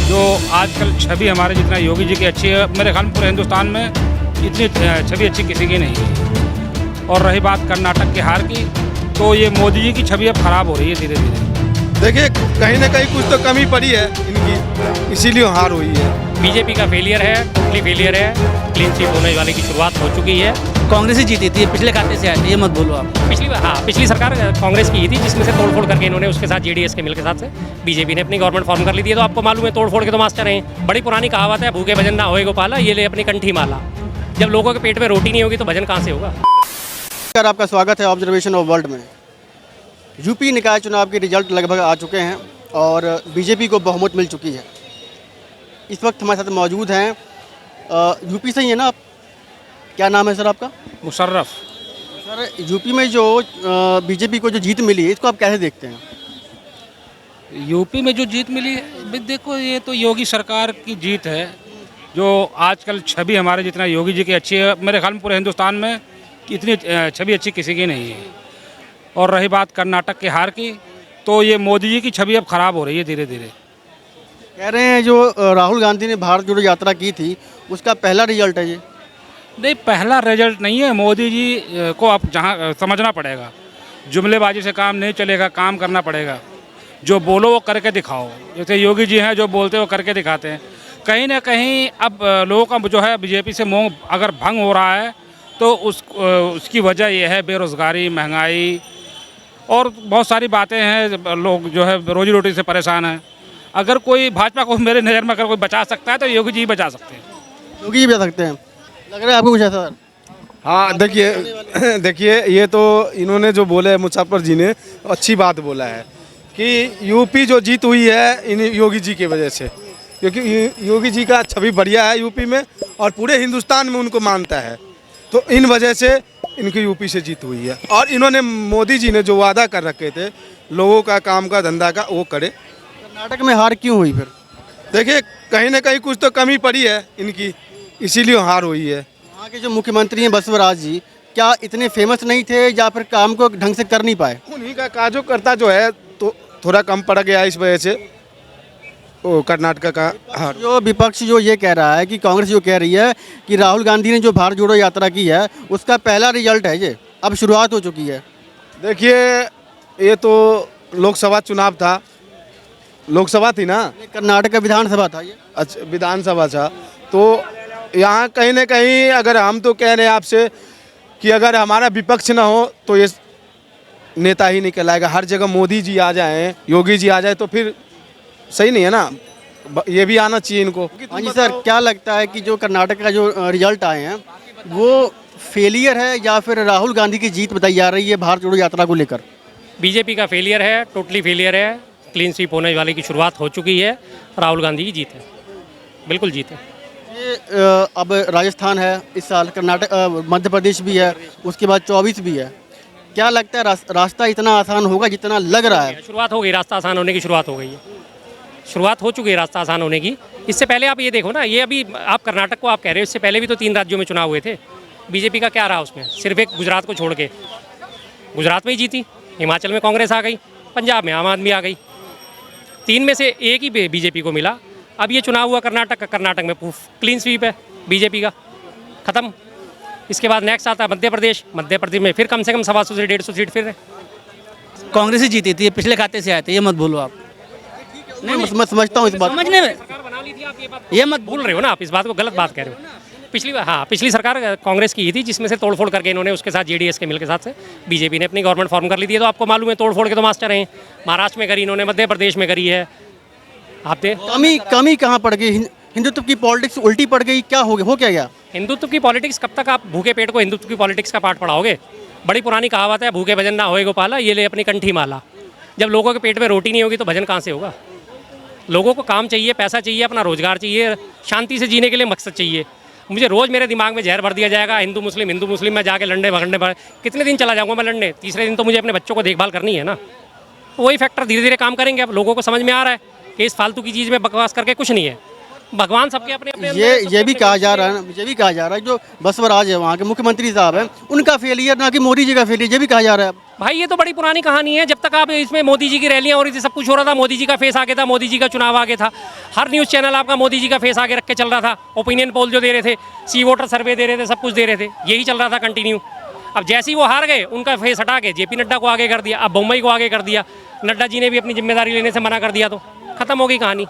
जो आजकल छवि हमारे जितना योगी जी की अच्छी है, मेरे ख्याल में पूरे हिंदुस्तान में इतनी छवि अच्छी किसी की नहीं है। और रही बात कर्नाटक के हार की, तो ये मोदी जी की छवि अब खराब हो रही है धीरे धीरे। देखिए कहीं ना कहीं कुछ तो कमी पड़ी है इनकी, इसीलिए हार हुई है। बीजेपी का फेलियर है, टोटली फेलियर है। क्लीन स्वीप होने वाले की शुरुआत हो चुकी है। कांग्रेस ही जीती थी, पिछले खाते से आए थे, ये मत बोलो आप। पिछली सरकार कांग्रेस की ही थी, जिसमें से तोड़फोड़ करके इन्होंने उसके साथ जेडीएस के मिल के साथ से बीजेपी ने अपनी गवर्नमेंट फॉर्म कर ली थी। तो आपको मालूम है तोड़फोड़ के तो मास्टर हैं। बड़ी पुरानी कहावत है, भूखे भजन ना होए गोपाला, ये ले अपनी कंठी माला। जब लोगों के पेट में रोटी नहीं होगी तो भजन कहाँ से होगा। सर आपका स्वागत है ऑब्जर्वेशन ऑफ वर्ल्ड में। यूपी निकाय चुनाव के रिजल्ट लगभग आ चुके हैं और बीजेपी को बहुमत मिल चुकी है। इस वक्त हमारे साथ मौजूद हैं यूपी से ही है ना आप? क्या नाम है सर आपका? मुशर्रफ। सर यूपी में जो बीजेपी को जो जीत मिली है, इसको आप कैसे देखते हैं? यूपी में जो जीत मिली है, भाई देखो ये तो योगी सरकार की जीत है। जो आजकल छवि हमारे जितना योगी जी की अच्छी है, मेरे ख्याल में पूरे हिंदुस्तान में इतनी छवि अच्छी किसी की नहीं है। और रही बात कर्नाटक के हार की, तो ये मोदी जी की छवि अब खराब हो रही है धीरे धीरे। कह रहे हैं जो राहुल गांधी ने भारत जोड़ो यात्रा की थी, उसका पहला रिजल्ट है ये। नहीं, पहला रिजल्ट नहीं है। मोदी जी को अब जहाँ समझना पड़ेगा, जुमलेबाजी से काम नहीं चलेगा, काम करना पड़ेगा। जो बोलो वो करके दिखाओ। जैसे योगी जी हैं, जो बोलते हैं वो करके दिखाते हैं। कहीं ना कहीं अब लोगों का जो है बीजेपी से मोह अगर भंग हो रहा है, तो उसकी वजह यह है बेरोज़गारी, महंगाई और बहुत सारी बातें हैं। लोग जो है रोजी रोटी से परेशान हैं। अगर कोई भाजपा को मेरे नज़र में अगर कोई बचा सकता है तो योगी जी ही बचा सकते हैं। योगी जी बचा सकते हैं, लग रहा है आपको कुछ ऐसा सर? हाँ देखिए ये तो इन्होंने जो बोले मुजफ्फर जी ने अच्छी बात बोला है कि यूपी जो जीत हुई है इन योगी जी की वजह से, क्योंकि योगी जी का छवि बढ़िया है यूपी में और पूरे हिंदुस्तान में उनको मानता है। तो इन वजह से इनकी यूपी से जीत हुई है। और इन्होंने मोदी जी ने जो वादा कर रखे थे लोगों का, काम का, धंधा का, वो करे। कर्नाटक में हार क्यों हुई फिर? देखिए कहीं ना कहीं कुछ तो कमी पड़ी है इनकी, इसीलिए हार हुई है। वहाँ के जो मुख्यमंत्री हैं बसवराज जी, क्या इतने फेमस नहीं थे या फिर काम को ढंग से कर नहीं पाए? उन्हीं का कार्यकर्ता जो है तो थोड़ा कम पड़ गया, इस वजह से वो कर्नाटक का हार। जो विपक्ष जो ये कह रहा है कि कांग्रेस जो कह रही है कि राहुल गांधी ने जो भारत जोड़ो यात्रा की है, उसका पहला रिजल्ट है ये, अब शुरुआत हो चुकी है। देखिए ये तो लोकसभा चुनाव था, लोकसभा थी ना, कर्नाटक का विधानसभा था ये। अच्छा विधानसभा था। तो यहाँ कहीं ना कहीं अगर हम तो कह रहे हैं आपसे कि अगर हमारा विपक्ष ना हो तो ये नेता ही नहीं कहलाएगा। हर जगह मोदी जी आ जाएं, योगी जी आ जाए तो फिर सही नहीं है ना। ये भी आना चाहिए इनको। हाँ जी सर, क्या लगता है कि जो कर्नाटक का जो रिजल्ट आए हैं वो फेलियर है या फिर राहुल गांधी की जीत बताई जा रही है भारत जोड़ो यात्रा को लेकर? बीजेपी का फेलियर है, टोटली फेलियर है। क्लीन स्वीप होने वाले की शुरुआत हो चुकी है। राहुल गांधी की जीत है, बिल्कुल जीत है। ये अब राजस्थान है इस साल, कर्नाटक मध्य प्रदेश भी है, उसके बाद 24 भी है। क्या लगता है रास्ता इतना आसान होगा जितना लग रहा है? शुरुआत हो गई, रास्ता आसान होने की शुरुआत हो गई है। शुरुआत हो चुकी है रास्ता आसान होने की। इससे पहले आप ये देखो ना, ये अभी आप कर्नाटक को आप कह रहे हो, इससे पहले भी तो 3 राज्यों में चुनाव हुए थे। बीजेपी का क्या रहा उसमें? सिर्फ एक गुजरात को छोड़ के। गुजरात में ही जीती, हिमाचल में कांग्रेस आ गई, पंजाब में आम आदमी आ गई। 3 में से एक ही बीजेपी को मिला। अब ये चुनाव हुआ कर्नाटक का, कर्नाटक में क्लीन स्वीप है बीजेपी का, ख़त्म। इसके बाद नेक्स्ट आता है मध्य प्रदेश। मध्य प्रदेश में फिर कम से कम 125 से 150 सीट फिर है। कांग्रेस ही जीती थी, पिछले खाते से आए थे, ये मत बोलो आप। नहीं मैं समझता हूँ इस बात। समझने में सरकार बना ली थी आप, ये मत भूल रहे हो ना आप, इस बात को गलत बात कह रहे हो। पिछली सरकार कांग्रेस की ही थी, जिसमें से तोड़फोड़ करके इन्होंने उसके साथ जेडीएस के मिल के साथ से बीजेपी ने अपनी गवर्नमेंट फॉर्म कर ली थी। तो आपको मालूम है तोड़फोड़ के तो मास्टर हैं। महाराष्ट्र में करी इन्होंने, मध्य प्रदेश में करी है। आप कमी कहाँ पड़ गई? हिंदुत्व की पॉलिटिक्स उल्टी पड़ गई, क्या हो गया? हिंदुत्व की पॉलिटिक्स कब तक आप भूखे पेट को हिंदुत्व की पॉलिटिक्स का पाठ पढ़ाओगे? बड़ी पुरानी कहावत है, भूखे भजन ना होए गोपाला, ये ले अपनी कंठी माला। जब लोगों के पेट में रोटी नहीं होगी तो भजन कहाँ से होगा? लोगों को काम चाहिए, पैसा चाहिए, अपना रोजगार चाहिए, शांति से जीने के लिए मकसद चाहिए। मुझे रोज़ मेरे दिमाग में जहर भर दिया जाएगा, हिंदू मुस्लिम में जाके लड़ने भगड़ने पर कितने दिन चला जाऊँगा मैं लड़ने? तीसरे दिन तो मुझे अपने बच्चों को देखभाल करनी है ना। तो वही फैक्टर धीरे धीरे काम करेंगे। अब लोगों को समझ में आ रहा है कि इस फालतू की चीज़ में बकवास करके कुछ नहीं है। भगवान सबके अपने अपने अंदर ये है, सबके ये भी अपने कहा जा रहा है, ये भी कहा जा रहा है जो बसवराज है वहाँ के मुख्यमंत्री साहब हैं, उनका फेलियर ना कि मोदी जी का फेलियर, ये भी कहा जा रहा है। भाई ये तो बड़ी पुरानी कहानी है। जब तक आप इसमें मोदी जी की रैलियां हो रही थी, सब कुछ हो रहा था, मोदी जी का फेस आगे था, मोदी जी का चुनाव आगे था, हर न्यूज़ चैनल आपका मोदी जी का फेस आगे रख के चल रहा था, ओपिनियन पोल जो दे रहे थे, सी वोटर सर्वे दे रहे थे, सब कुछ दे रहे थे, यही चल रहा था कंटिन्यू। अब जैसे ही वो हार गए, उनका फेस हटा के जेपी नड्डा को आगे कर दिया, अब मुंबई को आगे कर दिया, नड्डा जी ने भी अपनी जिम्मेदारी लेने से मना कर दिया, तो खत्म हो गई कहानी।